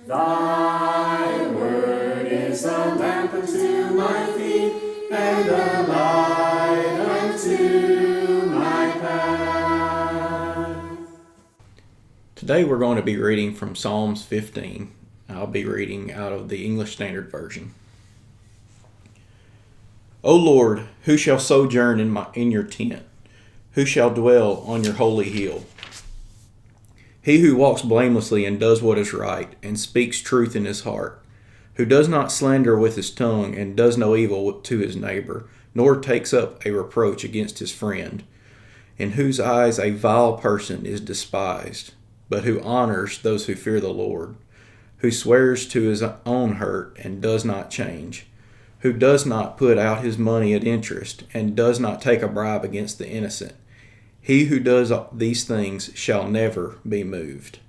Thy word is a lamp unto my feet, and a light unto my path. Today we're going to be reading from Psalms 15. I'll be reading out of the English Standard Version. O Lord, who shall sojourn in your tent? Who shall dwell on your holy hill? He who walks blamelessly and does what is right, and speaks truth in his heart, who does not slander with his tongue, and does no evil to his neighbor, nor takes up a reproach against his friend, in whose eyes a vile person is despised, but who honors those who fear the Lord, who swears to his own hurt and does not change, who does not put out his money at interest, and does not take a bribe against the innocent. He who does these things shall never be moved.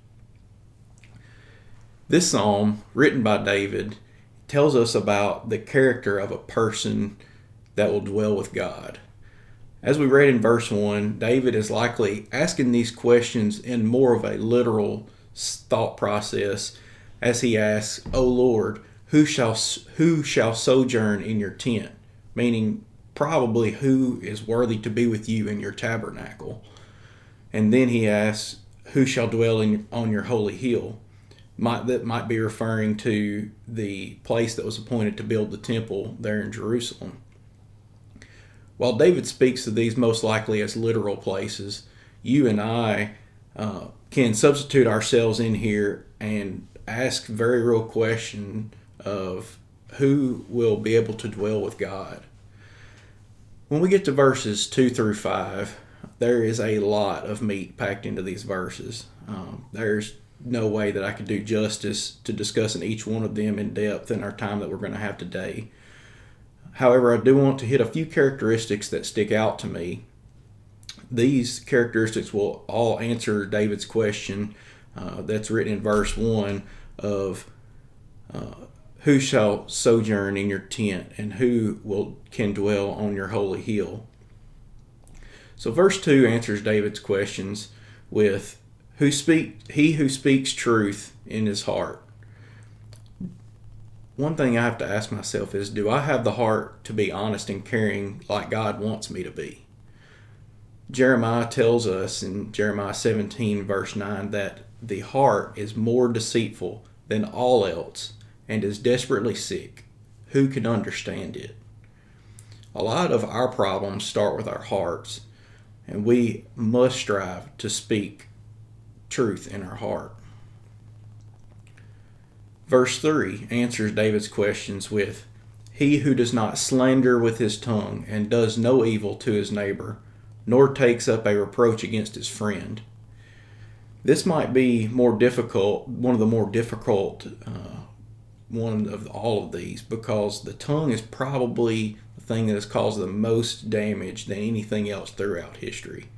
This psalm, written by David, tells us about the character of a person that will dwell with God. As we read in verse 1, David is likely asking these questions in more of a literal thought process as he asks, O Lord, who shall sojourn in your tent? Meaning, probably who is worthy to be with you in your tabernacle. And then he asks, who shall dwell on your holy hill? That might be referring to the place that was appointed to build the temple there in Jerusalem. While David speaks of these most likely as literal places, you and I can substitute ourselves in here and ask very real question of who will be able to dwell with God. When we get to verses 2 through 5, there is a lot of meat packed into these verses. There's no way that I could do justice to discussing each one of them in depth in our time that we're going to have today. However, I do want to hit a few characteristics that stick out to me. These characteristics will all answer David's question that's written in verse 1 of who shall sojourn in your tent, and who can dwell on your holy hill. So verse 2 answers David's questions with he who speaks truth in his heart. One thing I have to ask myself is, do I have the heart to be honest and caring like God wants me to be? Jeremiah tells us in Jeremiah 17 verse 9 that the heart is more deceitful than all else and is desperately sick. Who can understand it? A lot of our problems start with our hearts, and we must strive to speak truth in our heart. Verse 3 answers David's questions with, he who does not slander with his tongue, and does no evil to his neighbor, nor takes up a reproach against his friend. This might be one of the more difficult one of all of these, because the tongue is probably the thing that has caused the most damage than anything else throughout history.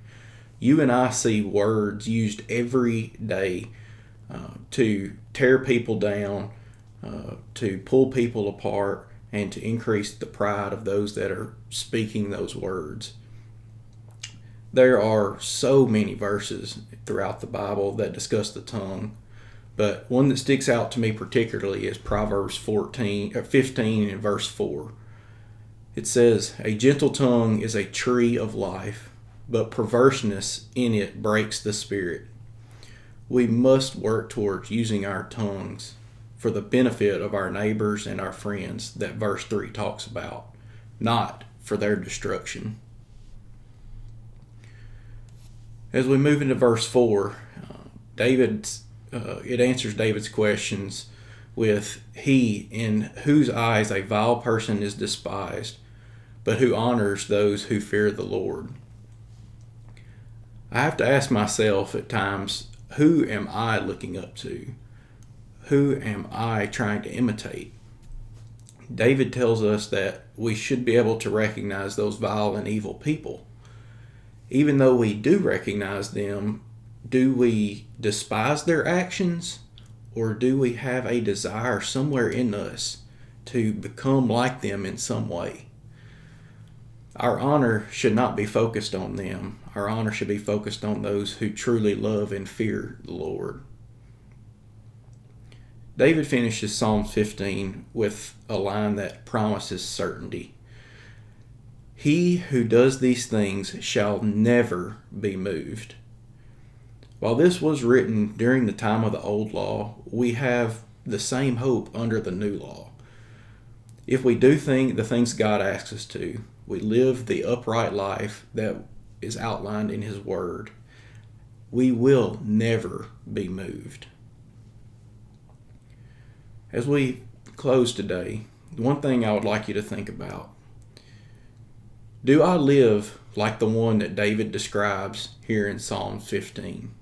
You and I see words used every day to tear people down, to pull people apart, and to increase the pride of those that are speaking those words. There are so many verses throughout the Bible that discuss the tongue, but one that sticks out to me particularly is Proverbs 15 and verse 4. It says, a gentle tongue is a tree of life, but perverseness in it breaks the spirit. We must work towards using our tongues for the benefit of our neighbors and our friends that verse 3 talks about, not for their destruction. As we move into verse 4, it answers David's questions with, he in whose eyes a vile person is despised, but who honors those who fear the Lord. I have to ask myself at times, who am I looking up to? Who am I trying to imitate? David tells us that we should be able to recognize those vile and evil people. Even though we do recognize them, do we despise their actions, or do we have a desire somewhere in us to become like them in some way? Our honor should not be focused on them. Our honor should be focused on those who truly love and fear the Lord. David finishes Psalm 15 with a line that promises certainty. He who does these things shall never be moved. While this was written during the time of the old law, we have the same hope under the new law. If we do the things God asks us to, we live the upright life that is outlined in His Word, we will never be moved. As we close today, one thing I would like you to think about: do I live like the one that David describes here in Psalm 15?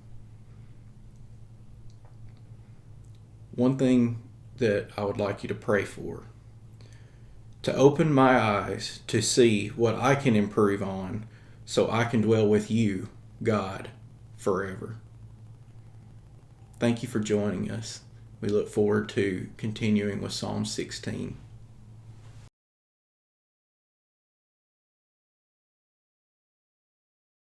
One thing that I would like you to pray for: to open my eyes to see what I can improve on so I can dwell with you, God, forever. Thank you for joining us. We look forward to continuing with Psalm 16.